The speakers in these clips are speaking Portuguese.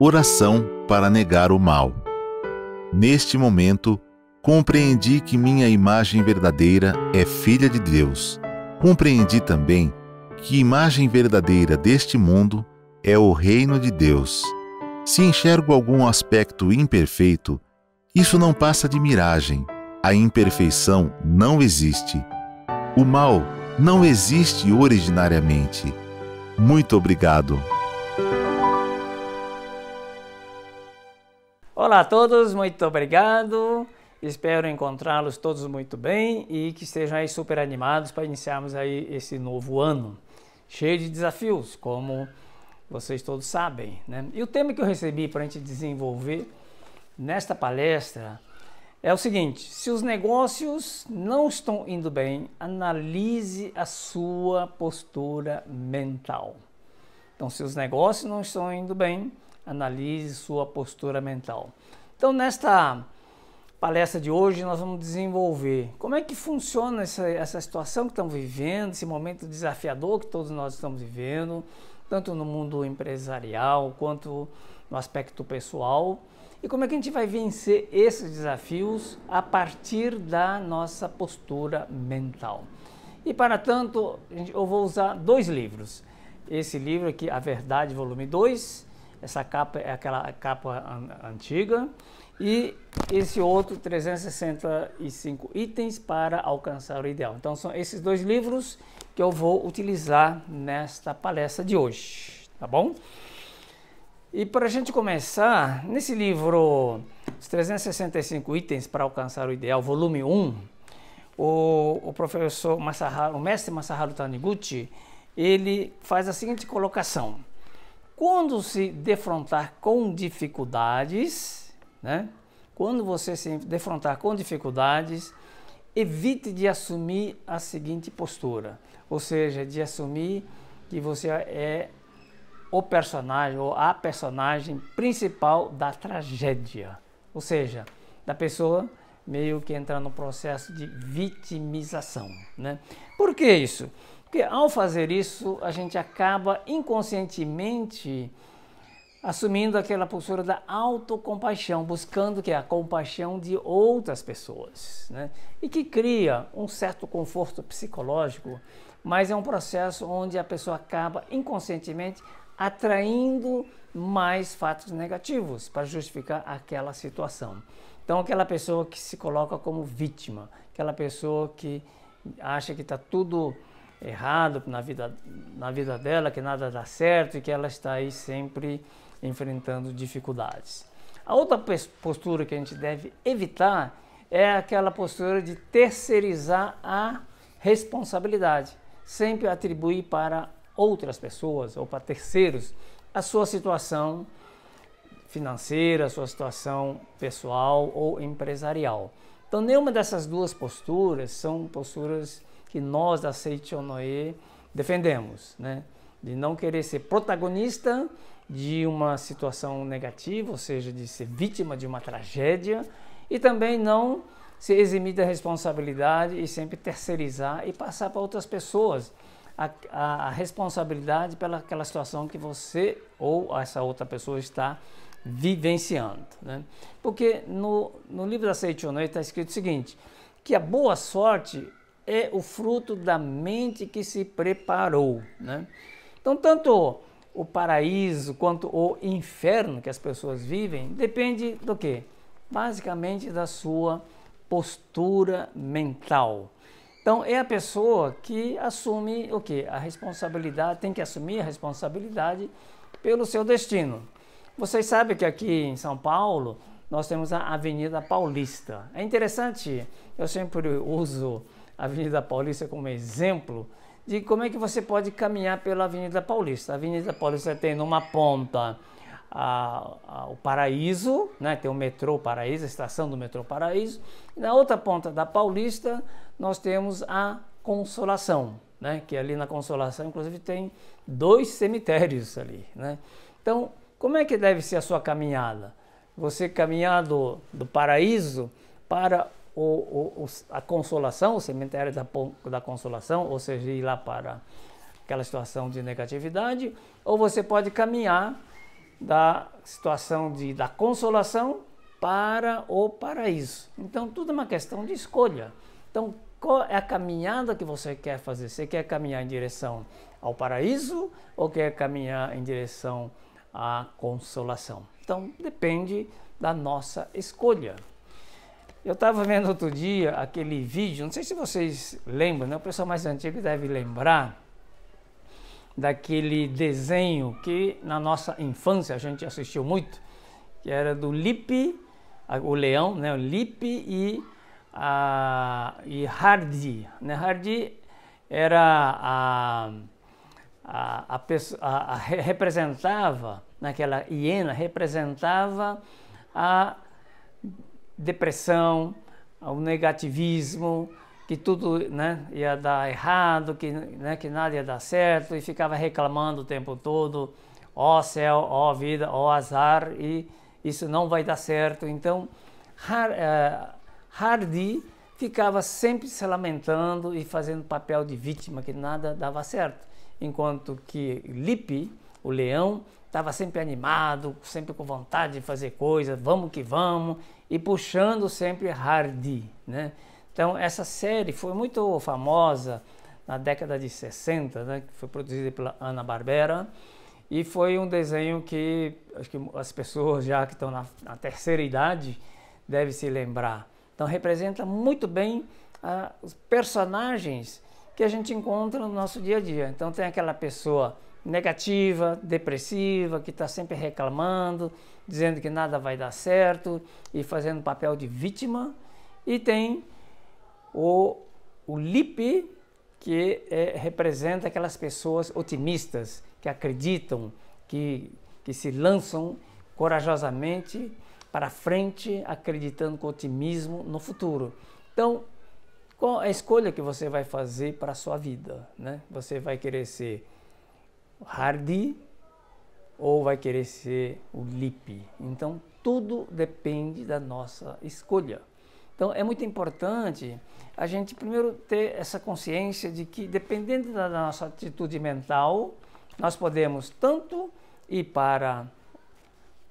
Oração para negar o mal. Neste momento, compreendi que minha imagem verdadeira é filha de Deus. Compreendi também que a imagem verdadeira deste mundo é o reino de Deus. Se enxergo algum aspecto imperfeito, isso não passa de miragem. A imperfeição não existe. O mal não existe originariamente. Muito obrigado. Olá a todos, muito obrigado. Espero encontrá-los todos muito bem e que estejam aí super animados para iniciarmos aí esse novo ano, cheio de desafios, como vocês todos sabem, né? E o tema que eu recebi para a gente desenvolver nesta palestra é o seguinte: se os negócios não estão indo bem, analise a sua postura mental. Então, se os negócios não estão indo bem, analise sua postura mental. Então, nesta palestra de hoje, nós vamos desenvolver como é que funciona essa situação que estamos vivendo, esse momento desafiador que todos nós estamos vivendo, tanto no mundo empresarial quanto no aspecto pessoal, e como é que a gente vai vencer esses desafios a partir da nossa postura mental. E para tanto, eu vou usar dois livros. Esse livro aqui, A Verdade, volume 2, essa capa é aquela capa antiga, e esse outro, 365 itens para alcançar o ideal. Então são esses dois livros que eu vou utilizar nesta palestra de hoje, tá bom? E para a gente começar, nesse livro, os 365 itens para alcançar o ideal, volume 1, o professor Masaharu, o mestre Masaharu Taniguchi, ele faz a seguinte colocação: quando se defrontar com dificuldades, né? Quando você se defrontar com dificuldades, evite de assumir a seguinte postura, ou seja, de assumir que você é o personagem ou a personagem principal da tragédia, ou seja, da pessoa meio que entra no processo de vitimização, né? Por que isso? Porque ao fazer isso, a gente acaba inconscientemente assumindo aquela postura da autocompaixão, buscando que é a compaixão de outras pessoas, né? E que cria um certo conforto psicológico, mas é um processo onde a pessoa acaba inconscientemente atraindo mais fatos negativos para justificar aquela situação. Então, aquela pessoa que se coloca como vítima, aquela pessoa que acha que está tudo errado na vida dela, que nada dá certo e que ela está aí sempre enfrentando dificuldades. A outra postura que a gente deve evitar é aquela postura de terceirizar a responsabilidade, sempre atribuir para outras pessoas ou para terceiros a sua situação financeira, a sua situação pessoal ou empresarial. Então, nenhuma dessas duas posturas são posturas que nós da Seicho Noe defendemos, né? De não querer ser protagonista de uma situação negativa, ou seja, de ser vítima de uma tragédia, e também não se eximir da responsabilidade e sempre terceirizar e passar para outras pessoas a responsabilidade pelaquela situação que você ou essa outra pessoa está vivenciando, né? Porque no livro da Seicho Noe está escrito o seguinte, que a boa sorte é o fruto da mente que se preparou, né? Então, tanto o paraíso quanto o inferno que as pessoas vivem depende do quê? Basicamente da sua postura mental. Então, é a pessoa que assume o quê? A responsabilidade, tem que assumir a responsabilidade pelo seu destino. Vocês sabem que aqui em São Paulo nós temos a Avenida Paulista. É interessante, eu sempre uso a Avenida Paulista como exemplo de como é que você pode caminhar pela Avenida Paulista. A Avenida Paulista tem numa ponta o Paraíso, né? Tem o metrô Paraíso, a estação do metrô Paraíso, e na outra ponta da Paulista nós temos a Consolação, né? Que ali na Consolação, inclusive, tem 2 cemitérios ali, né? Então, como é que deve ser a sua caminhada? Você caminhar do Paraíso para a Consolação, o cemitério da Consolação, ou seja, ir lá para aquela situação de negatividade, ou você pode caminhar da situação da consolação para o paraíso. Então, tudo é uma questão de escolha. Então, qual é a caminhada que você quer fazer? Você quer caminhar em direção ao paraíso ou quer caminhar em direção à consolação? Então, depende da nossa escolha. Eu estava vendo outro dia aquele vídeo, não sei se vocês lembram, né? O pessoal mais antigo deve lembrar daquele desenho que na nossa infância a gente assistiu muito, que era do Lippe, o leão, né? O Lippe e Hardy, né? Hardy era representava, naquela hiena, representava a depressão, o negativismo, que tudo, né, ia dar errado, que nada ia dar certo, e ficava reclamando o tempo todo, ó céu, ó vida, ó azar, e isso não vai dar certo. Então, Hardy ficava sempre se lamentando e fazendo papel de vítima, que nada dava certo. Enquanto que Lippe, o leão, estava sempre animado, sempre com vontade de fazer coisas, vamos que vamos, e puxando sempre Hardy, né? Então, essa série foi muito famosa na década de 60, né? Foi produzida pela Hanna-Barbera, e foi um desenho que acho que as pessoas já que estão na terceira idade devem se lembrar. Então, representa muito bem os personagens que a gente encontra no nosso dia a dia. Então, tem aquela pessoa negativa, depressiva, que está sempre reclamando, dizendo que nada vai dar certo e fazendo papel de vítima. E tem o Lippe, que representa aquelas pessoas otimistas, que acreditam, que se lançam corajosamente para frente, acreditando com otimismo no futuro. Então, qual a escolha que você vai fazer para a sua vida, né? Você vai querer ser Hardy ou vai querer ser o Lippe? Então, tudo depende da nossa escolha. Então, é muito importante a gente primeiro ter essa consciência de que, dependendo da nossa atitude mental, nós podemos tanto ir para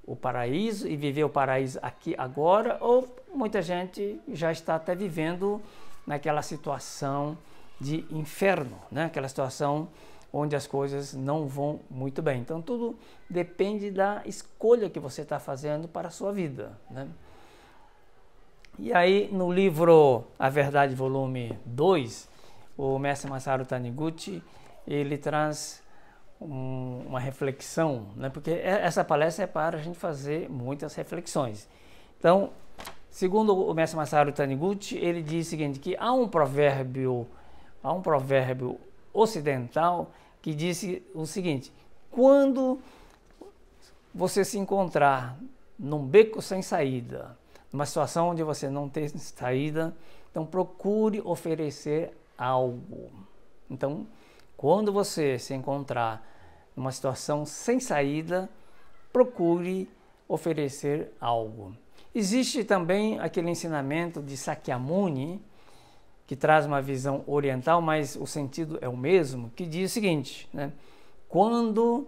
o paraíso e viver o paraíso aqui agora, ou muita gente já está até vivendo naquela situação de inferno, né? Aquela situação onde as coisas não vão muito bem. Então, tudo depende da escolha que você está fazendo para a sua vida, né? E aí, no livro A Verdade, volume 2, o mestre Masaru Taniguchi, ele traz uma reflexão, né? Porque essa palestra é para a gente fazer muitas reflexões. Então, segundo o mestre Masaru Taniguchi, ele diz o seguinte, que há um provérbio ocidental que diz o seguinte: quando você se encontrar num beco sem saída, numa situação onde você não tem saída, então procure oferecer algo. Então, quando você se encontrar numa situação sem saída, procure oferecer algo. Existe também aquele ensinamento de Sakyamuni, que traz uma visão oriental, mas o sentido é o mesmo, que diz o seguinte, né? Quando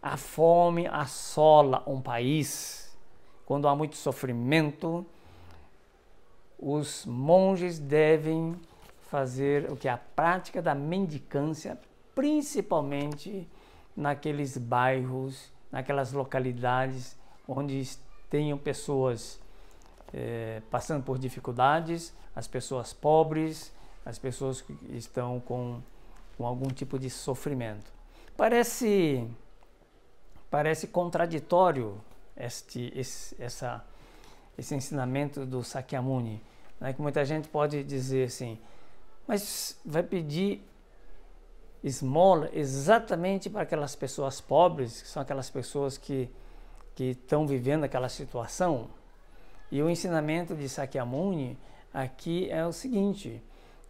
a fome assola um país, quando há muito sofrimento, os monges devem fazer o que? A prática da mendicância, principalmente naqueles bairros, naquelas localidades onde tenham pessoas passando por dificuldades, as pessoas pobres, as pessoas que estão com algum tipo de sofrimento. Parece contraditório esse ensinamento do Sakyamuni, né? Que muita gente pode dizer assim, mas vai pedir esmola exatamente para aquelas pessoas pobres, que são aquelas pessoas que estão vivendo aquela situação? E o ensinamento de Sakyamuni aqui é o seguinte,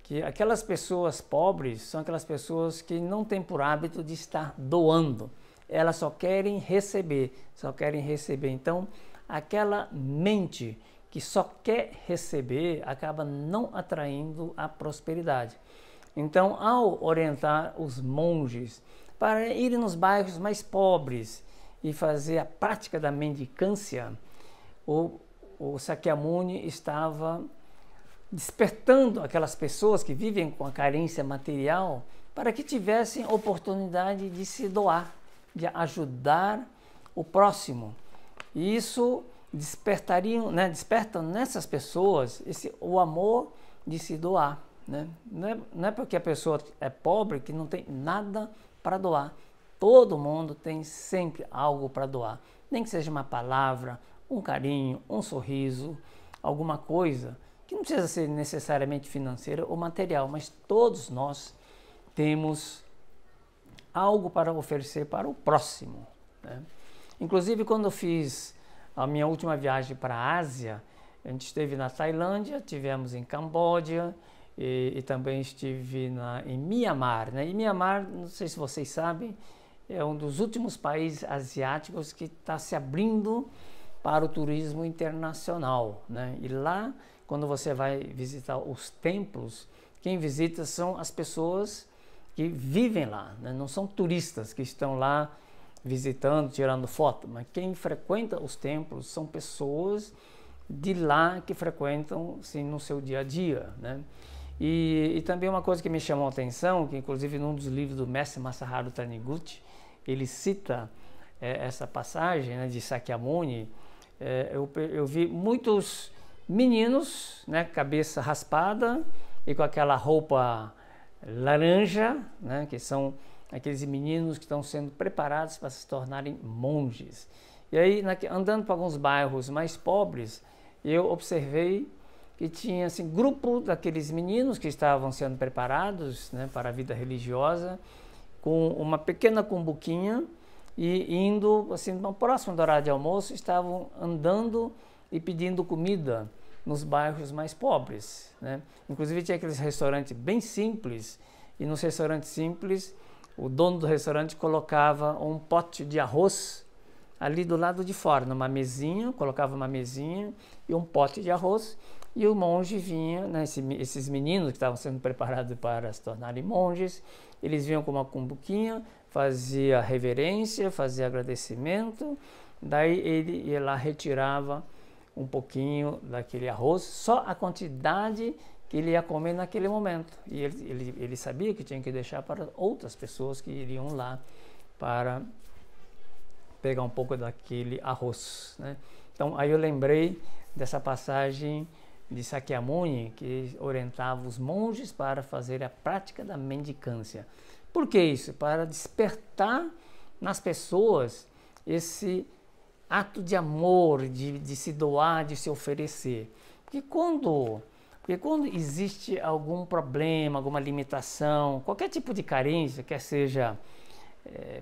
que aquelas pessoas pobres são aquelas pessoas que não têm por hábito de estar doando, elas só querem receber. Então, aquela mente que só quer receber acaba não atraindo a prosperidade. Então, ao orientar os monges para irem nos bairros mais pobres e fazer a prática da mendicância, o Sakyamuni estava despertando aquelas pessoas que vivem com a carência material para que tivessem oportunidade de se doar, de ajudar o próximo. E isso desperta nessas pessoas o amor de se doar. Né? Não é porque a pessoa é pobre que não tem nada para doar. Todo mundo tem sempre algo para doar. Nem que seja uma palavra, um carinho, um sorriso, alguma coisa que não precisa ser necessariamente financeira ou material, mas todos nós temos algo para oferecer para o próximo. Né? Inclusive, quando eu fiz a minha última viagem para a Ásia, a gente esteve na Tailândia, tivemos em Camboja e também estive em Mianmar. Né? E Mianmar, não sei se vocês sabem, é um dos últimos países asiáticos que está se abrindo para o turismo internacional. Né? E lá, quando você vai visitar os templos, quem visita são as pessoas que vivem lá, né? Não são turistas que estão lá visitando, tirando foto, mas quem frequenta os templos são pessoas de lá que frequentam assim, no seu dia a dia. Né? E também uma coisa que me chamou a atenção, que inclusive num dos livros do mestre Masaharu Taniguchi, ele cita essa passagem, né, de Sakyamuni. Eu vi muitos meninos, né, cabeça raspada e com aquela roupa laranja, né, que são aqueles meninos que estão sendo preparados para se tornarem monges. E aí, andando para alguns bairros mais pobres, eu observei que tinha assim, grupo daqueles meninos que estavam sendo preparados, né, para a vida religiosa, com uma pequena cumbuquinha e indo, assim, no próximo do horário de almoço, estavam andando e pedindo comida nos bairros mais pobres. Né? Inclusive tinha aqueles restaurantes bem simples, e nos restaurantes simples, o dono do restaurante colocava um pote de arroz ali do lado de fora, numa mesinha, colocava uma mesinha e um pote de arroz, e o monge vinha, né, esses meninos que estavam sendo preparados para se tornarem monges, eles vinham com uma cumbuquinha, fazia reverência, fazia agradecimento, daí ele ia lá, retirava um pouquinho daquele arroz, só a quantidade que ele ia comer naquele momento. E ele sabia que tinha que deixar para outras pessoas que iriam lá para pegar um pouco daquele arroz. Né? Então, aí eu lembrei dessa passagem de Sakyamuni, que orientava os monges para fazer a prática da mendicância. Por que isso? Para despertar nas pessoas esse ato de amor, de se doar, de se oferecer. Porque quando existe algum problema, alguma limitação, qualquer tipo de carência, quer seja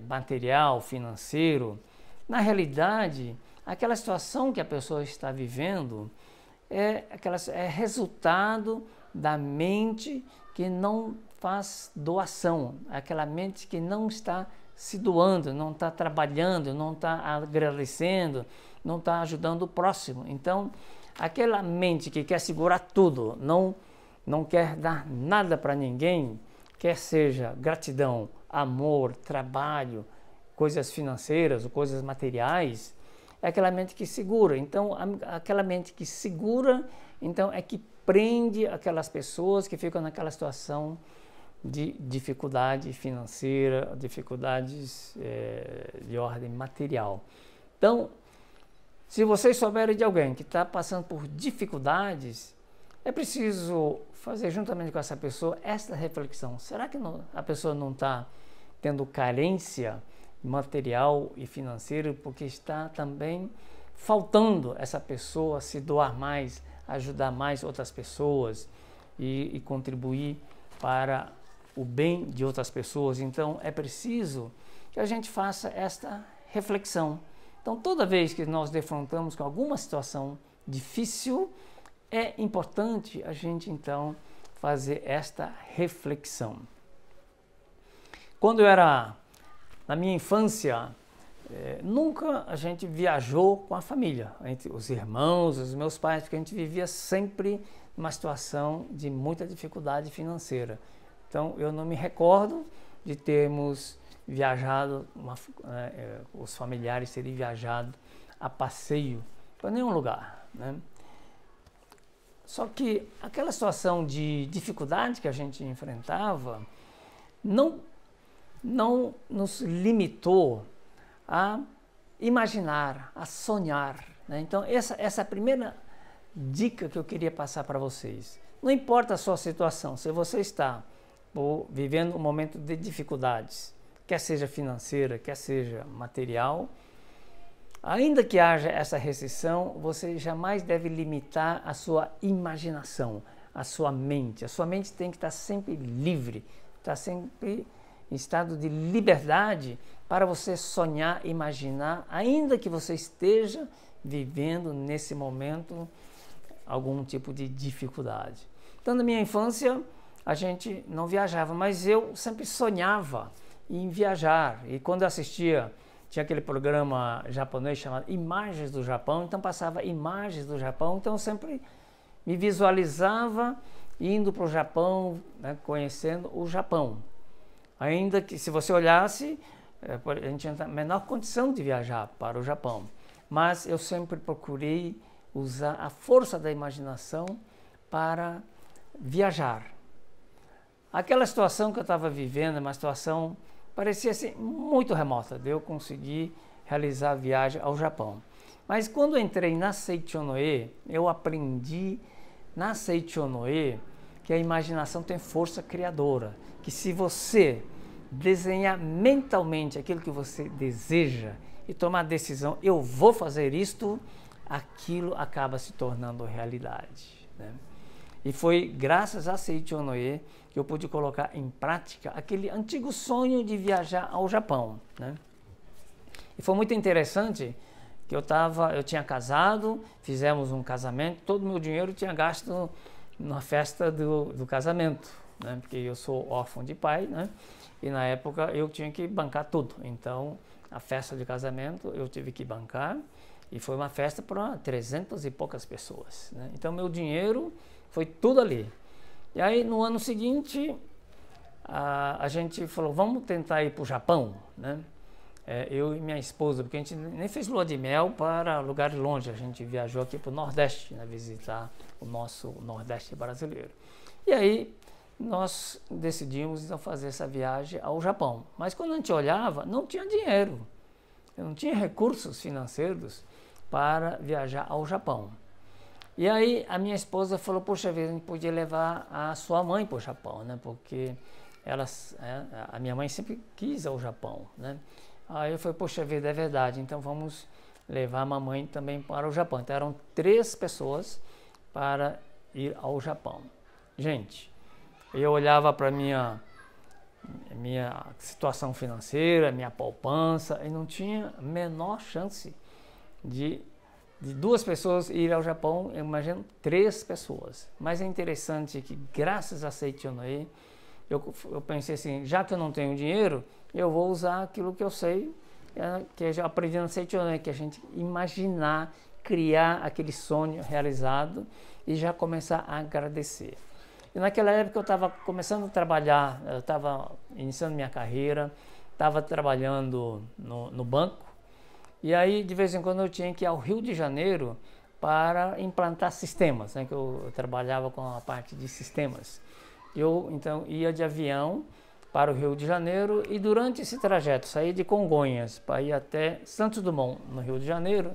material, financeiro, na realidade, aquela situação que a pessoa está vivendo é resultado da mente que não faz doação, aquela mente que não está se doando, não está trabalhando, não está agradecendo, não está ajudando o próximo. Então, aquela mente que quer segurar tudo, não quer dar nada para ninguém, quer seja gratidão, amor, trabalho, coisas financeiras ou coisas materiais, é aquela mente que segura. Então, aquela mente que segura, então é que prende aquelas pessoas que ficam naquela situação de dificuldade financeira, dificuldades de ordem material. Então, se vocês souberem de alguém que está passando por dificuldades, é preciso fazer juntamente com essa pessoa esta reflexão. Será que a pessoa não está tendo carência material e financeira porque está também faltando essa pessoa se doar mais, ajudar mais outras pessoas e contribuir para o bem de outras pessoas? Então é preciso que a gente faça esta reflexão. Então toda vez que nós defrontamos com alguma situação difícil, é importante a gente então fazer esta reflexão. Quando eu era na minha infância, nunca a gente viajou com a família, entre os irmãos, os meus pais, porque a gente vivia sempre numa situação de muita dificuldade financeira. Então, eu não me recordo de termos viajado, os familiares terem viajado a passeio para nenhum lugar, né? Só que aquela situação de dificuldade que a gente enfrentava não nos limitou a imaginar, a sonhar, né? Então essa é a primeira dica que eu queria passar para vocês. Não importa a sua situação, se você está vivendo um momento de dificuldades, quer seja financeira, quer seja material, ainda que haja essa restrição, você jamais deve limitar a sua imaginação, a sua mente. A sua mente tem que estar sempre livre, estar sempre em estado de liberdade para você sonhar, imaginar, ainda que você esteja vivendo nesse momento algum tipo de dificuldade. Então, na minha infância, a gente não viajava, mas eu sempre sonhava em viajar. E quando eu assistia, tinha aquele programa japonês chamado Imagens do Japão, então passava imagens do Japão, então eu sempre me visualizava indo para o Japão, né, conhecendo o Japão. Ainda que, se você olhasse, a gente tinha a menor condição de viajar para o Japão, mas eu sempre procurei usar a força da imaginação para viajar. Aquela situação que eu estava vivendo, uma situação parecia assim, muito remota, de eu conseguir realizar a viagem ao Japão. Mas quando eu entrei na Seichonoe, eu aprendi na Seichonoe que a imaginação tem força criadora, que se você desenhar mentalmente aquilo que você deseja e tomar a decisão, eu vou fazer isto, aquilo acaba se tornando realidade, né? E foi graças a Seichonoe que eu pude colocar em prática aquele antigo sonho de viajar ao Japão, né? E foi muito interessante que eu tinha casado, fizemos um casamento, todo o meu dinheiro tinha gasto na festa do casamento, né? Porque eu sou órfão de pai, né? E na época eu tinha que bancar tudo. Então, a festa de casamento eu tive que bancar e foi uma festa para 300 e poucas pessoas, né? Então, meu dinheiro foi tudo ali. E aí, no ano seguinte, a gente falou, vamos tentar ir para o Japão, né? Eu e minha esposa, porque a gente nem fez lua de mel para lugares longe, a gente viajou aqui para o Nordeste, né, visitar o nosso Nordeste brasileiro. E aí, nós decidimos então fazer essa viagem ao Japão. Mas quando a gente olhava, não tinha dinheiro, não tinha recursos financeiros para viajar ao Japão. E aí a minha esposa falou, poxa vida, a gente podia levar a sua mãe para o Japão, né? Porque a minha mãe sempre quis ir ao Japão, né? Aí eu falei, poxa vida, é verdade, então vamos levar a mamãe também para o Japão. Então eram 3 pessoas para ir ao Japão. Gente, eu olhava para minha situação financeira, minha poupança, e não tinha a menor chance de 2 pessoas ir ao Japão, eu imagino 3 pessoas. Mas é interessante que, graças a Seichonoe, eu pensei assim, já que eu não tenho dinheiro, eu vou usar aquilo que eu sei, que eu já aprendi na Seichonoe, que a gente imaginar, criar aquele sonho realizado e já começar a agradecer. E naquela época eu estava começando a trabalhar, eu estava iniciando minha carreira, estava trabalhando no banco, e aí de vez em quando eu tinha que ir ao Rio de Janeiro para implantar sistemas, né, que eu trabalhava com a parte de sistemas. Eu então ia de avião para o Rio de Janeiro e durante esse trajeto saí de Congonhas para ir até Santos Dumont, no Rio de Janeiro,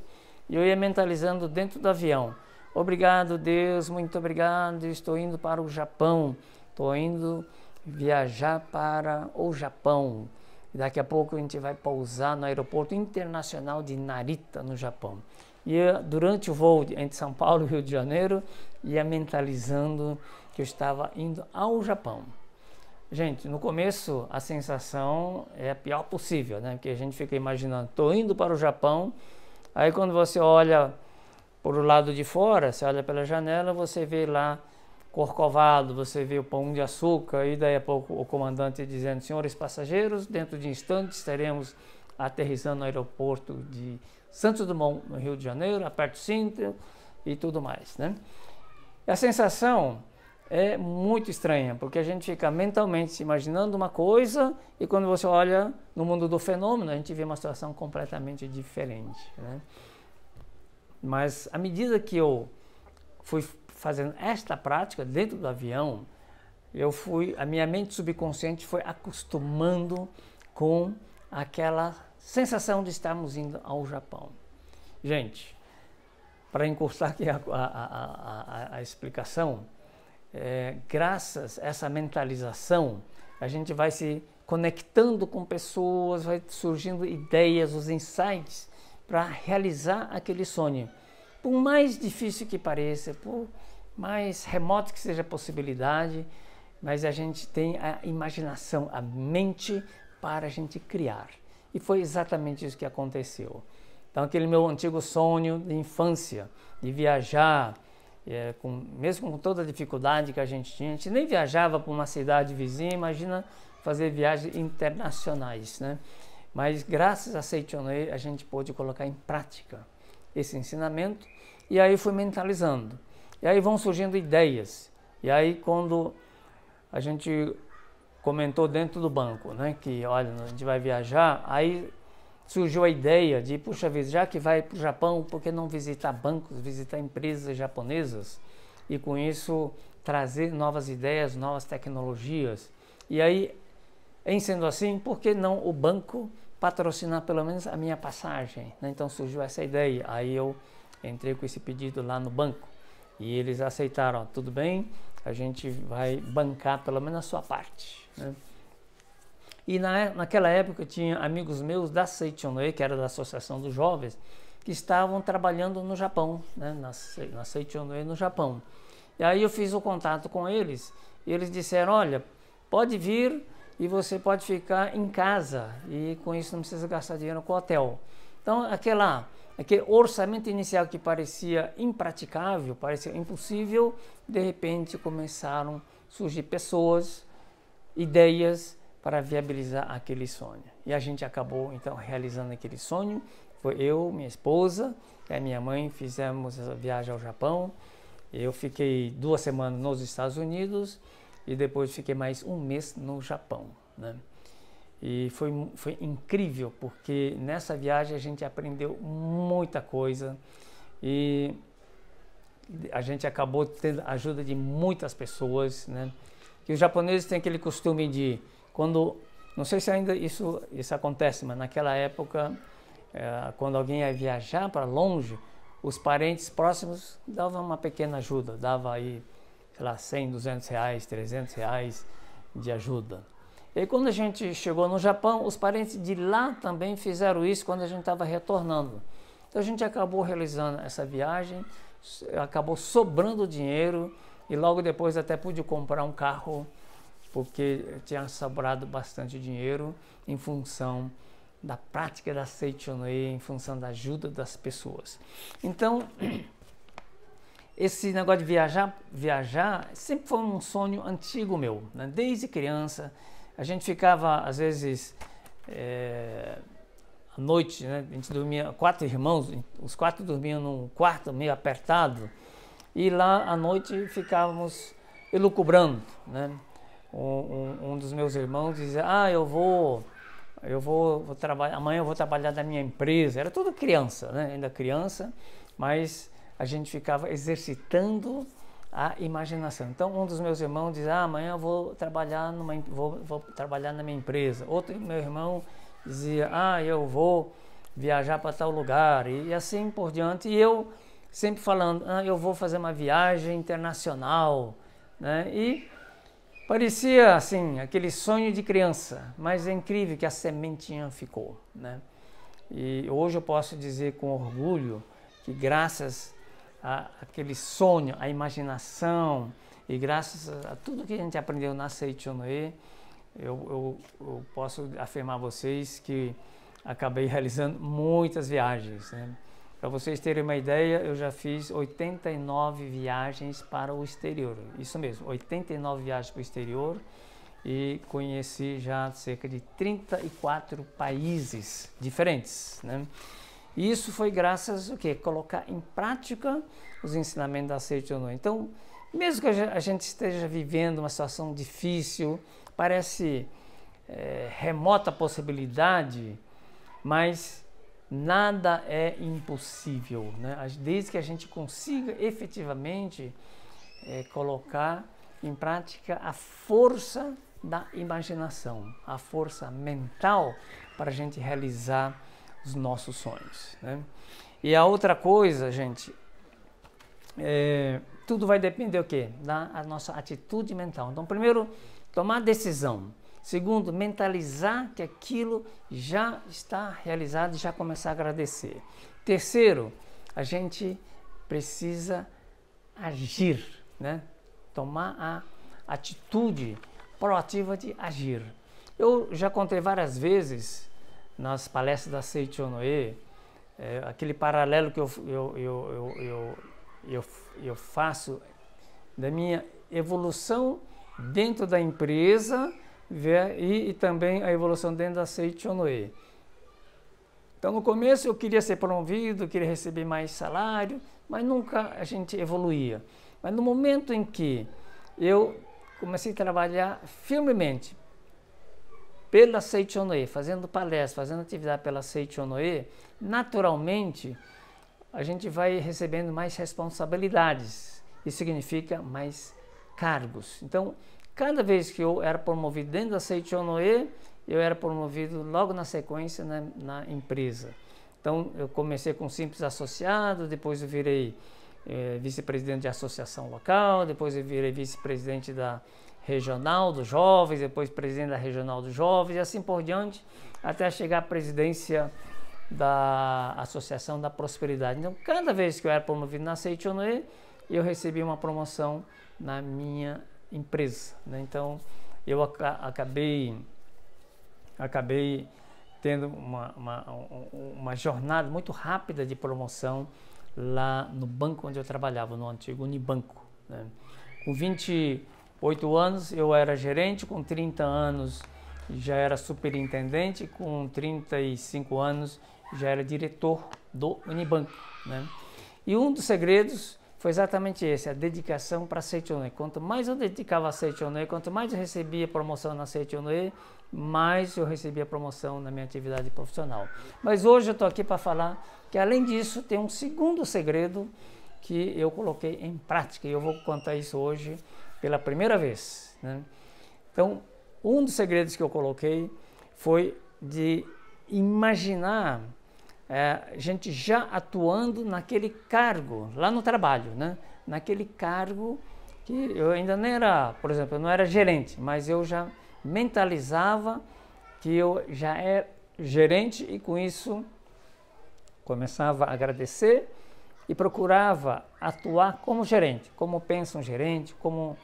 e eu ia mentalizando dentro do avião. Obrigado, Deus, muito obrigado, estou indo para o Japão, estou indo viajar para o Japão. E daqui a pouco a gente vai pousar no aeroporto internacional de Narita, no Japão. E eu, durante o voo entre São Paulo e Rio de Janeiro, ia mentalizando que eu estava indo ao Japão. Gente, no começo a sensação é a pior possível, né? Porque a gente fica imaginando, estou indo para o Japão, aí quando você olha por o lado de fora, você olha pela janela, você vê lá Corcovado, você vê o Pão de Açúcar, e daí a pouco o comandante dizendo, senhores passageiros, dentro de instantes estaremos aterrissando no aeroporto de Santos Dumont, no Rio de Janeiro, aperte o cinto e tudo mais, né? E a sensação é muito estranha, porque a gente fica mentalmente se imaginando uma coisa e quando você olha no mundo do fenômeno, a gente vê uma situação completamente diferente, né? Mas à medida que eu fui fazendo esta prática dentro do avião, a minha mente subconsciente foi acostumando com aquela sensação de estarmos indo ao Japão. Gente, para encurtar aqui a explicação, graças a essa mentalização, a gente vai se conectando com pessoas, vai surgindo ideias, os insights para realizar aquele sonho. Por mais difícil que pareça, por mais remoto que seja a possibilidade, mas a gente tem a imaginação, a mente para a gente criar. E foi exatamente isso que aconteceu. Então, aquele meu antigo sonho de infância, de viajar, mesmo com toda a dificuldade que a gente nem viajava para uma cidade vizinha, imagina fazer viagens internacionais, né? Mas graças a Seichonoye a gente pôde colocar em prática esse ensinamento e aí fui mentalizando. E aí vão surgindo ideias. E aí quando a gente comentou dentro do banco, né, que olha, a gente vai viajar, aí surgiu a ideia de, puxa vida, já que vai para o Japão, por que não visitar bancos, visitar empresas japonesas e com isso trazer novas ideias, novas tecnologias. E aí, em sendo assim, por que não o banco patrocinar pelo menos a minha passagem, né? Então surgiu essa ideia, aí eu entrei com esse pedido lá no banco e eles aceitaram, ó, tudo bem, a gente vai bancar pelo menos a sua parte, né? E naquela época tinha amigos meus da Seichonoye, que era da Associação dos Jovens, que estavam trabalhando no Japão, né? na Seichonoye no Japão. E aí eu fiz o contato com eles e eles disseram, olha, pode vir e você pode ficar em casa e com isso não precisa gastar dinheiro com o hotel. Então aquele orçamento inicial que parecia impraticável, parecia impossível, de repente começaram a surgir pessoas, ideias para viabilizar aquele sonho. E a gente acabou então realizando aquele sonho. Foi eu, minha esposa e a minha mãe, fizemos essa viagem ao Japão. Eu fiquei 2 semanas nos Estados Unidos e depois fiquei mais 1 mês no Japão, né? E foi incrível, porque nessa viagem a gente aprendeu muita coisa e a gente acabou tendo a ajuda de muitas pessoas, né? Que os japoneses têm aquele costume de, quando, não sei se ainda isso acontece, mas naquela época, quando alguém ia viajar para longe, os parentes próximos davam uma pequena ajuda, dava aí, sei lá, 100, 200 reais, 300 reais de ajuda. E quando a gente chegou no Japão, os parentes de lá também fizeram isso quando a gente estava retornando. Então a gente acabou realizando essa viagem, acabou sobrando dinheiro e logo depois até pude comprar um carro, porque tinha sobrado bastante dinheiro em função da prática da Seichonoye, em função da ajuda das pessoas. Então, esse negócio de viajar sempre foi um sonho antigo meu, né? Desde criança, a gente ficava, às vezes, à noite, né? A gente dormia, 4 irmãos, os 4 dormiam num quarto meio apertado, e lá à noite ficávamos elucubrando, né? Um dos meus irmãos dizia, eu vou trabalhar, amanhã eu vou trabalhar na minha empresa. Era tudo criança, né? Ainda criança, mas a gente ficava exercitando a imaginação. Então um dos meus irmãos dizia, amanhã eu vou trabalhar vou trabalhar na minha empresa. Outro meu irmão dizia, eu vou viajar para tal lugar, e assim por diante. E eu sempre falando, eu vou fazer uma viagem internacional, né? E parecia assim, aquele sonho de criança, mas é incrível que a sementinha ficou, né? E hoje eu posso dizer com orgulho que graças a aquele sonho, a imaginação e graças a tudo que a gente aprendeu na Seichonoye, eu posso afirmar a vocês que acabei realizando muitas viagens, né? Para vocês terem uma ideia, eu já fiz 89 viagens para o exterior. Isso mesmo, 89 viagens para o exterior e conheci já cerca de 34 países diferentes, né? E isso foi graças ao quê? Colocar em prática os ensinamentos da Seichonoye. Então, Mesmo que a gente esteja vivendo uma situação difícil, parece remota a possibilidade, mas nada é impossível, né? Desde que a gente consiga efetivamente colocar em prática a força da imaginação, a força mental para a gente realizar os nossos sonhos, né? E a outra coisa, gente, tudo vai depender do quê? Da nossa atitude mental. Então, primeiro, tomar decisão. Segundo, mentalizar que aquilo já está realizado e já começar a agradecer. Terceiro, a gente precisa agir, né? Tomar a atitude proativa de agir. Eu já contei várias vezes nas palestras da Seiichi Onoe, aquele paralelo que eu faço da minha evolução dentro da empresa e também a evolução dentro da Seiichi Onoe. Então, no começo eu queria ser promovido, queria receber mais salário, mas nunca a gente evoluía. Mas no momento em que eu comecei a trabalhar firmemente pela Seiichi Onoe, fazendo palestras, fazendo atividade pela Seiichi Onoe, naturalmente a gente vai recebendo mais responsabilidades. Isso significa mais cargos. Então, cada vez que eu era promovido dentro da Seiichi Onoe, eu era promovido logo na sequência na empresa. Então, eu comecei com simples associado, depois eu virei vice-presidente de associação local, depois eu virei vice-presidente da regional dos jovens, depois presidente da regional dos jovens, e assim por diante, até chegar à presidência da Associação da Prosperidade. Então, cada vez que eu era promovido na Seiichi Onoe, eu recebi uma promoção na minha empresa, né? Então, eu acabei tendo uma jornada muito rápida de promoção lá no banco onde eu trabalhava, no antigo Unibanco, né? Com 28 anos eu era gerente, com 30 anos já era superintendente, com 35 anos já era diretor do Unibanco, né? E um dos segredos foi exatamente esse, a dedicação para a Seiichi Onoe. Quanto mais eu dedicava a Seiichi Onoe, quanto mais eu recebia promoção na Seiichi Onoe, mais eu recebia promoção na minha atividade profissional. Mas hoje eu estou aqui para falar que, além disso, tem um segundo segredo que eu coloquei em prática, e eu vou contar isso hoje pela primeira vez, né? Então, um dos segredos que eu coloquei foi de imaginar gente já atuando naquele cargo, lá no trabalho, né? Naquele cargo que eu ainda não era, por exemplo, eu não era gerente, mas eu já mentalizava que eu já era gerente e com isso começava a agradecer e procurava atuar como gerente, como pensa um gerente, como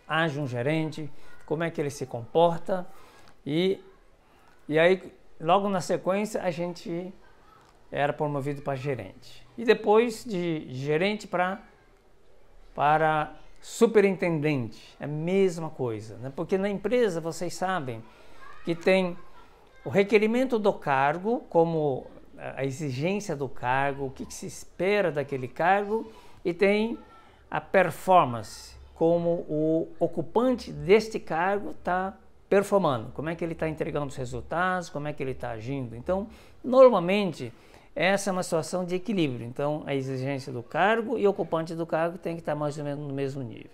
age um gerente, como é que ele se comporta e aí logo na sequência a gente era promovido para gerente e depois de gerente para superintendente, é a mesma coisa, né? Porque na empresa vocês sabem que tem o requerimento do cargo, como a exigência do cargo, o que se espera daquele cargo, e tem a performance, como o ocupante deste cargo está performando, como é que ele está entregando os resultados, como é que ele está agindo. Então, normalmente, essa é uma situação de equilíbrio. Então, a exigência do cargo e o ocupante do cargo tem que estar mais ou menos no mesmo nível.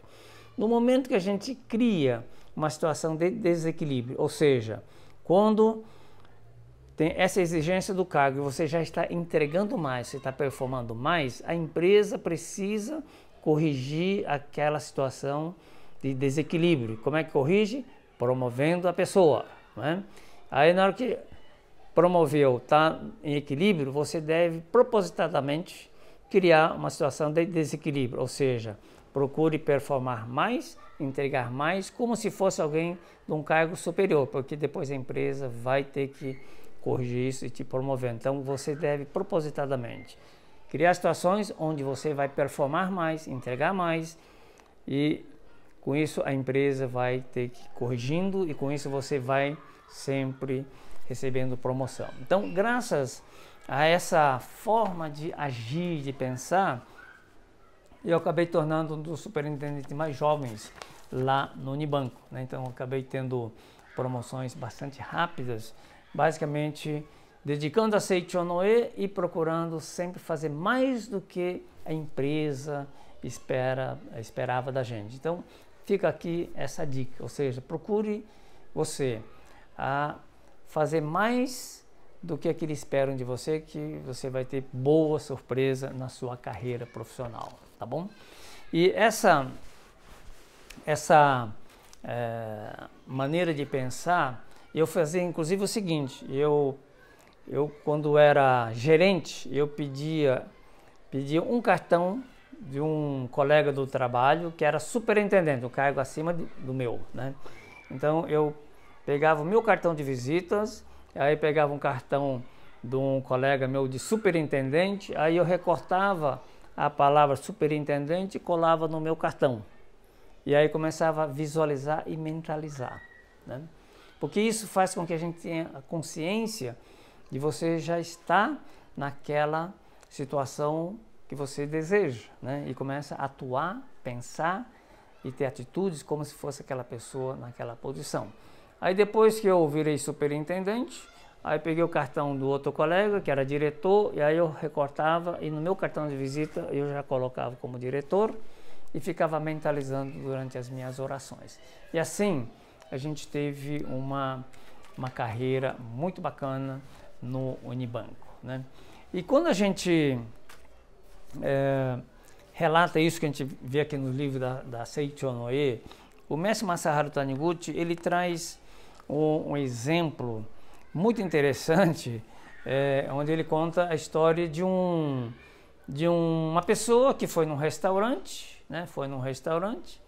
No momento que a gente cria uma situação de desequilíbrio, ou seja, quando tem essa exigência do cargo e você já está entregando mais, você está performando mais, a empresa precisa corrigir aquela situação de desequilíbrio. Como é que corrige? Promovendo a pessoa, né? Aí na hora que promoveu, está em equilíbrio, você deve propositadamente criar uma situação de desequilíbrio, ou seja, procure performar mais, entregar mais, como se fosse alguém de um cargo superior, porque depois a empresa vai ter que corrigir isso e te promover. Então você deve propositadamente criar situações onde você vai performar mais, entregar mais e com isso a empresa vai ter que ir corrigindo e com isso você vai sempre recebendo promoção. Então, graças a essa forma de agir, de pensar, e eu acabei tornando um dos superintendentes mais jovens lá no Unibanco, né? Então eu acabei tendo promoções bastante rápidas, basicamente dedicando a Seichonoe e procurando sempre fazer mais do que a empresa esperava da gente. Então fica aqui essa dica, ou seja, procure você a fazer mais do que aquilo esperam de você, que você vai ter boa surpresa na sua carreira profissional, tá bom? E essa maneira de pensar, eu fazia inclusive o seguinte, eu quando era gerente, eu pedia um cartão de um colega do trabalho que era superintendente, um cargo acima do meu, né? Então eu pegava o meu cartão de visitas, aí pegava um cartão de um colega meu de superintendente, aí eu recortava a palavra superintendente e colava no meu cartão. E aí começava a visualizar e mentalizar, né? Porque isso faz com que a gente tenha a consciência de você já estar naquela situação que você deseja, né? E começa a atuar, pensar e ter atitudes como se fosse aquela pessoa naquela posição. Aí depois que eu virei superintendente, aí peguei o cartão do outro colega, que era diretor, e aí eu recortava e no meu cartão de visita eu já colocava como diretor e ficava mentalizando durante as minhas orações. E assim a gente teve uma carreira muito bacana no Unibanco, né? E quando a gente relata isso que a gente vê aqui no livro da Seichonoe, o mestre Masaharu Taniguchi, ele traz um exemplo muito interessante, onde ele conta a história de uma pessoa que foi num restaurante, né? Foi num restaurante,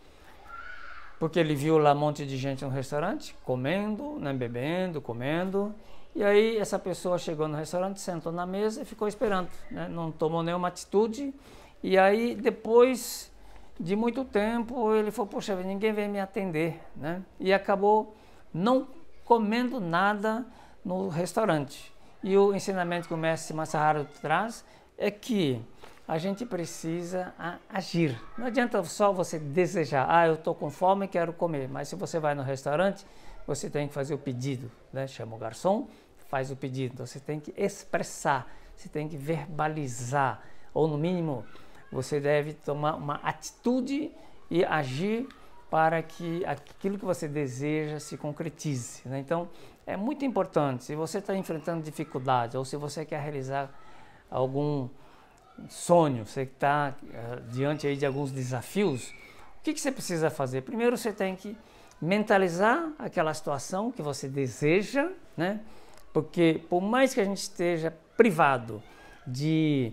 porque ele viu lá um monte de gente no restaurante, comendo, né? Bebendo, comendo, e aí essa pessoa chegou no restaurante, sentou na mesa e ficou esperando, né? Não tomou nenhuma atitude, e aí depois de muito tempo ele falou, poxa, ninguém veio me atender, né? E acabou não comendo nada no restaurante. E o ensinamento que o mestre Masaharu traz é que a gente precisa agir. Não adianta só você desejar, eu estou com fome e quero comer, mas se você vai no restaurante, você tem que fazer o pedido, né? Chama o garçom, faz o pedido, você tem que expressar, você tem que verbalizar, ou no mínimo você deve tomar uma atitude e agir para que aquilo que você deseja se concretize, né? Então, é muito importante, se você está enfrentando dificuldades ou se você quer realizar algum sonho, você está diante aí de alguns desafios, o que você precisa fazer? Primeiro, você tem que mentalizar aquela situação que você deseja, né? Porque por mais que a gente esteja privado de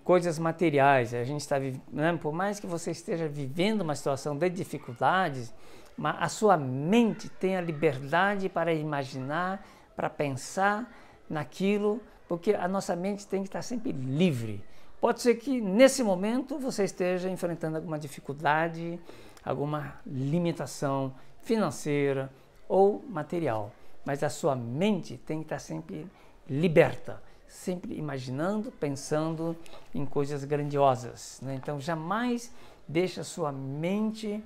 coisas materiais, a gente está, né? Por mais que você esteja vivendo uma situação de dificuldades, mas a sua mente tem a liberdade para imaginar, para pensar naquilo, porque a nossa mente tem que estar sempre livre. Pode ser que nesse momento você esteja enfrentando alguma dificuldade, alguma limitação financeira ou material, mas a sua mente tem que estar sempre liberta, sempre imaginando, pensando em coisas grandiosas, né? Então jamais deixe a sua mente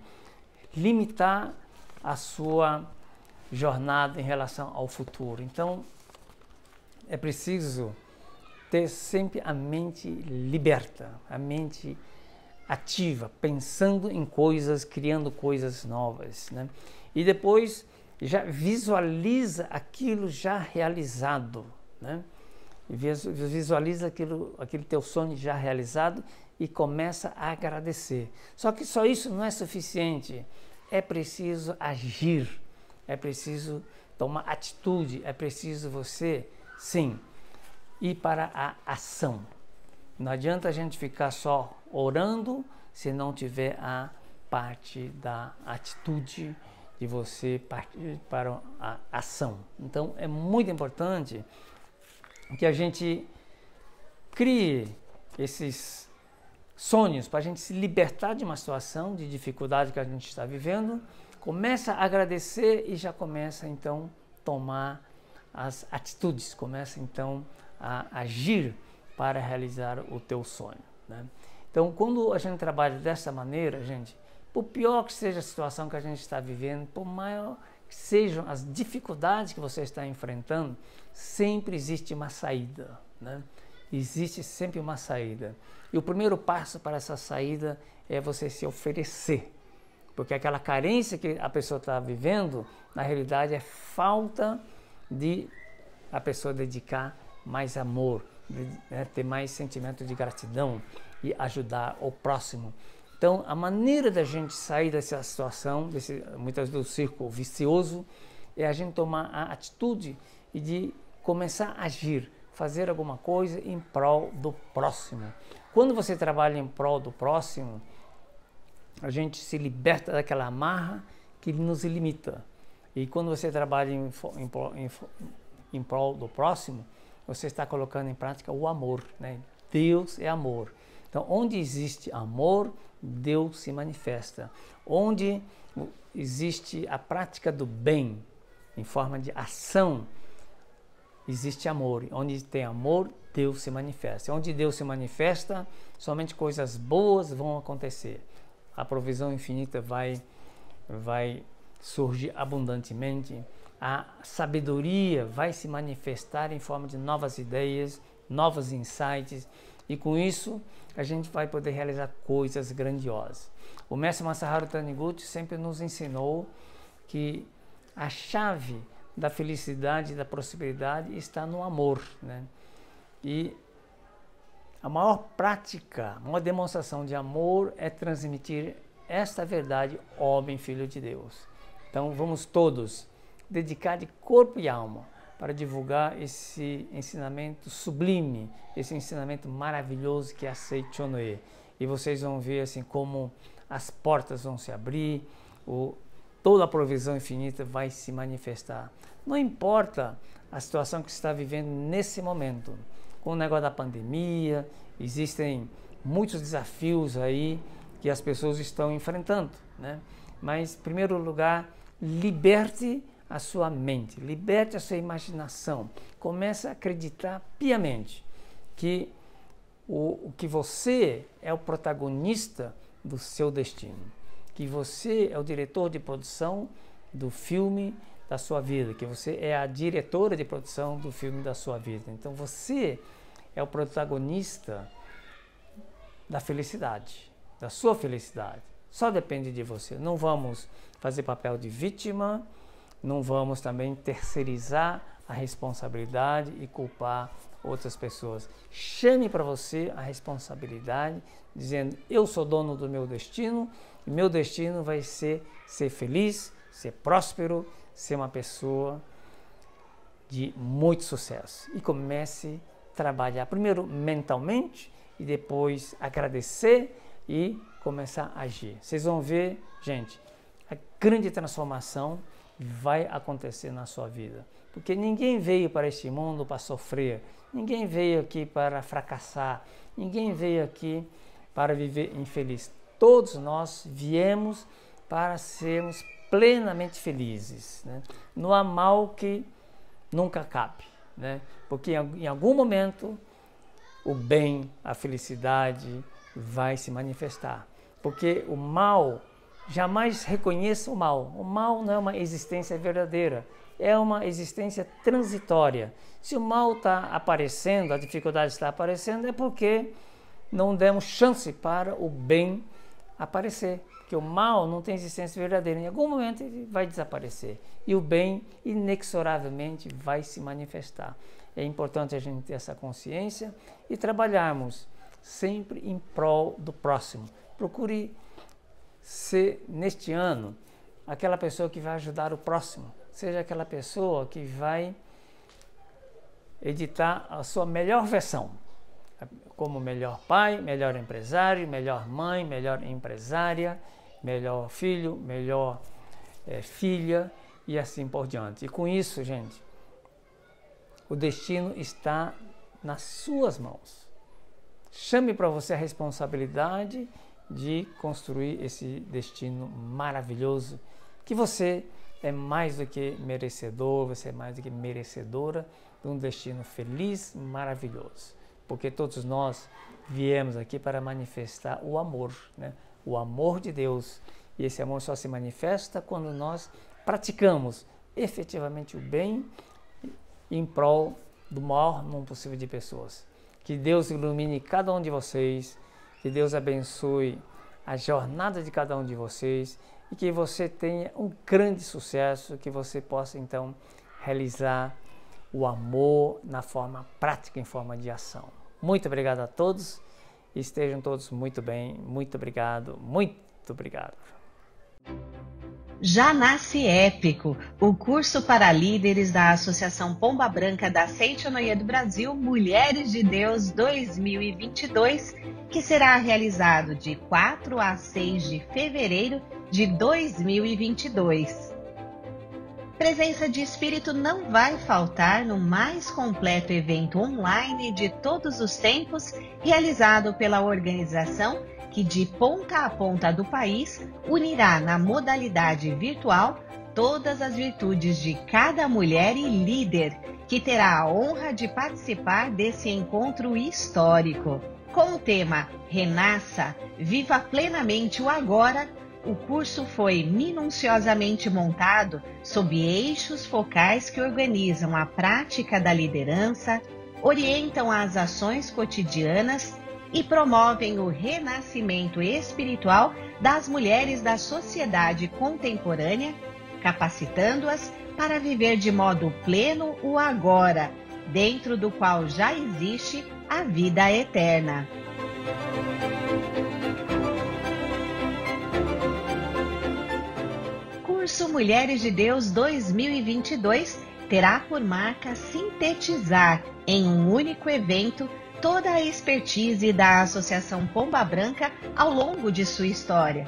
limitar a sua jornada em relação ao futuro. Então é preciso ter sempre a mente liberta, a mente ativa, pensando em coisas, criando coisas novas, né? E depois já visualiza aquilo já realizado, né? Visualiza aquele teu sonho já realizado e começa a agradecer. Só que só isso não é suficiente, é preciso agir, é preciso tomar atitude, é preciso você, sim, ir para a ação. Não adianta a gente ficar só orando se não tiver a parte da atitude de você partir para a ação. Então é muito importante que a gente crie esses sonhos para a gente se libertar de uma situação de dificuldade que a gente está vivendo, começa a agradecer e já começa então a tomar as atitudes, começa então a agir para realizar o teu sonho, né? Então, quando a gente trabalha dessa maneira, gente, por pior que seja a situação que a gente está vivendo, por maior que sejam as dificuldades que você está enfrentando, sempre existe uma saída, né? Existe sempre uma saída. E o primeiro passo para essa saída é você se oferecer. Porque aquela carência que a pessoa está vivendo, na realidade, é falta de a pessoa dedicar mais amor, ter mais sentimento de gratidão e ajudar o próximo. Então, a maneira da gente sair dessa situação, muitas vezes do círculo vicioso, é a gente tomar a atitude e de começar a agir, fazer alguma coisa em prol do próximo. Quando você trabalha em prol do próximo, a gente se liberta daquela amarra que nos limita. E quando você trabalha em prol do próximo, você está colocando em prática o amor, né? Deus é amor. Então, onde existe amor, Deus se manifesta. Onde existe a prática do bem, em forma de ação, existe amor. Onde tem amor, Deus se manifesta. Onde Deus se manifesta, somente coisas boas vão acontecer. A provisão infinita vai surgir abundantemente. A sabedoria vai se manifestar em forma de novas ideias, novos insights, e com isso a gente vai poder realizar coisas grandiosas. O mestre Masaharu Taniguchi sempre nos ensinou que a chave da felicidade e da prosperidade está no amor, né? E a maior prática, uma demonstração de amor é transmitir esta verdade, homem, filho de Deus. Então vamos todos dedicar de corpo e alma para divulgar esse ensinamento sublime, esse ensinamento maravilhoso que é a Seichonoe. E vocês vão ver assim como as portas vão se abrir, toda a provisão infinita vai se manifestar. Não importa a situação que você está vivendo nesse momento, com o negócio da pandemia, existem muitos desafios aí que as pessoas estão enfrentando, né? Mas, em primeiro lugar, liberte a sua mente, liberte a sua imaginação, comece a acreditar piamente que que você é o protagonista do seu destino, que você é o diretor de produção do filme da sua vida, que você é a diretora de produção do filme da sua vida. Então você é o protagonista da felicidade, da sua felicidade. Só depende de você. Não vamos fazer papel de vítima, não vamos também terceirizar a responsabilidade e culpar outras pessoas. Chame para você a responsabilidade, dizendo: eu sou dono do meu destino, e meu destino vai ser feliz, ser próspero, ser uma pessoa de muito sucesso. E comece a trabalhar primeiro mentalmente e depois agradecer e começar a agir. Vocês vão ver, gente, a grande transformação vai acontecer na sua vida. Porque ninguém veio para este mundo para sofrer, ninguém veio aqui para fracassar, ninguém veio aqui para viver infeliz. Todos nós viemos para sermos plenamente felizes, né? Não há mal que nunca cabe, né? Porque em algum momento o bem, a felicidade vai se manifestar. Porque o mal, jamais reconheça o mal. O mal não é uma existência verdadeira, é uma existência transitória. Se o mal está aparecendo, a dificuldade está aparecendo, é porque não demos chance para o bem aparecer. Porque o mal não tem existência verdadeira. Em algum momento ele vai desaparecer. E o bem, inexoravelmente, vai se manifestar. É importante a gente ter essa consciência e trabalharmos sempre em prol do próximo. Procure ser, neste ano, aquela pessoa que vai ajudar o próximo. Seja aquela pessoa que vai editar a sua melhor versão, como melhor pai, melhor empresário, melhor mãe, melhor empresária, melhor filho, melhor filha e assim por diante. E com isso, gente, o destino está nas suas mãos. Chame para você a responsabilidade de construir esse destino maravilhoso, que você é mais do que merecedor, você é mais do que merecedora de um destino feliz, maravilhoso. porque todos nós viemos aqui para manifestar o amor, né? O amor de Deus. E esse amor só se manifesta quando nós praticamos efetivamente o bem em prol do maior número possível de pessoas. Que Deus ilumine cada um de vocês, que Deus abençoe a jornada de cada um de vocês e que você tenha um grande sucesso, que você possa então realizar o amor na forma prática, em forma de ação. Muito obrigado a todos, estejam todos muito bem, muito obrigado, muito obrigado. Já nasce épico o curso para líderes da Associação Pomba Branca da Seitonoye do Brasil, Mulheres de Deus 2022, que será realizado de 4 a 6 de fevereiro de 2022. Presença de espírito não vai faltar no mais completo evento online de todos os tempos, realizado pela organização que de ponta a ponta do país unirá na modalidade virtual todas as virtudes de cada mulher e líder que terá a honra de participar desse encontro histórico. Com o tema Renasça, viva plenamente o agora, o curso foi minuciosamente montado sob eixos focais que organizam a prática da liderança, orientam as ações cotidianas e promovem o renascimento espiritual das mulheres da sociedade contemporânea, capacitando-as para viver de modo pleno o agora, dentro do qual já existe a vida eterna. Curso Mulheres de Deus 2022 terá por marca sintetizar em um único evento toda a expertise da Associação Pomba Branca ao longo de sua história,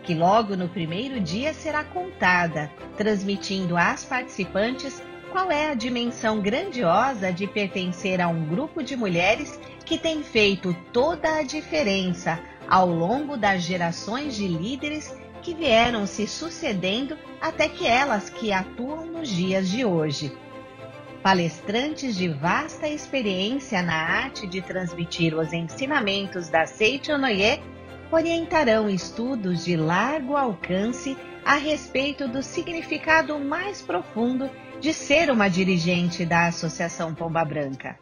que logo no primeiro dia será contada, transmitindo às participantes qual é a dimensão grandiosa de pertencer a um grupo de mulheres que tem feito toda a diferença ao longo das gerações de líderes que vieram se sucedendo até que elas que atuam nos dias de hoje. Palestrantes de vasta experiência na arte de transmitir os ensinamentos da Seitonoye orientarão estudos de largo alcance a respeito do significado mais profundo de ser uma dirigente da Associação Pomba Branca.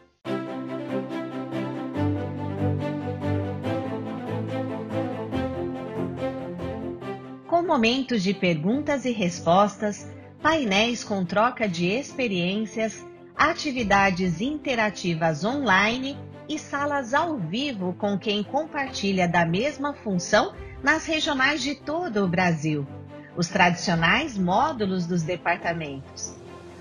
Com momentos de perguntas e respostas, painéis com troca de experiências, atividades interativas online e salas ao vivo com quem compartilha da mesma função nas regionais de todo o Brasil, os tradicionais módulos dos departamentos.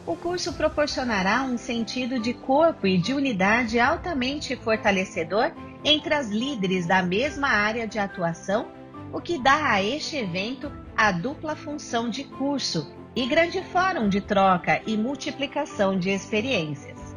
O curso proporcionará um sentido de corpo e de unidade altamente fortalecedor entre as líderes da mesma área de atuação, o que dá a este evento a dupla função de curso e grande fórum de troca e multiplicação de experiências.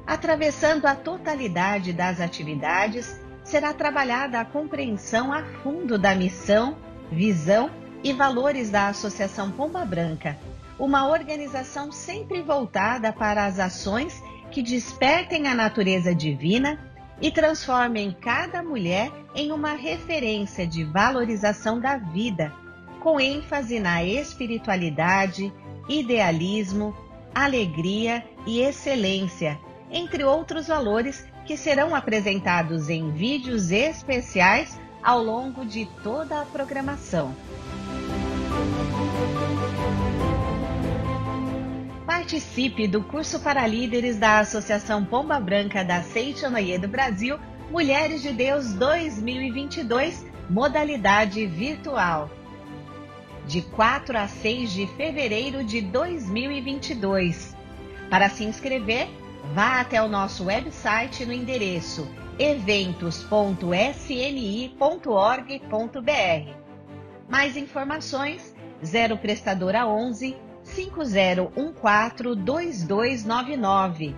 Atravessando a totalidade das atividades, será trabalhada a compreensão a fundo da missão, visão e valores da Associação Pomba Branca, uma organização sempre voltada para as ações que despertem a natureza divina e transformem cada mulher em uma referência de valorização da vida, com ênfase na espiritualidade, idealismo, alegria e excelência, entre outros valores que serão apresentados em vídeos especiais ao longo de toda a programação. Participe do curso para líderes da Associação Pomba Branca da Seitonoye do Brasil, Mulheres de Deus 2022, modalidade virtual. De 4 a 6 de fevereiro de 2022. Para se inscrever, vá até o nosso website no endereço eventos.sni.org.br. Mais informações 0 prestadora 11 5014 2299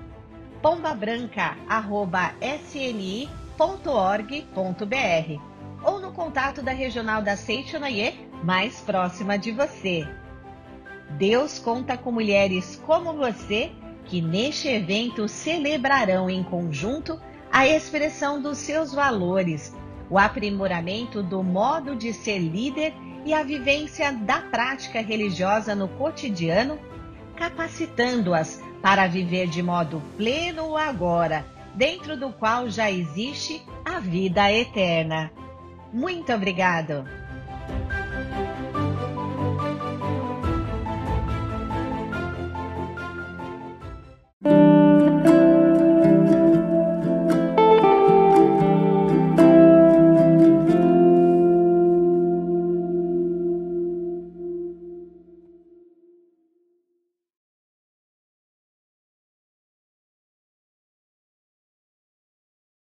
pombabranca@sni.org.br ou no contato da regional da Seitonoye mais próxima de você. Deus conta com mulheres como você que neste evento celebrarão em conjunto a expressão dos seus valores, o aprimoramento do modo de ser líder e a vivência da prática religiosa no cotidiano, capacitando-as para viver de modo pleno o agora, dentro do qual já existe a vida eterna. Muito obrigado!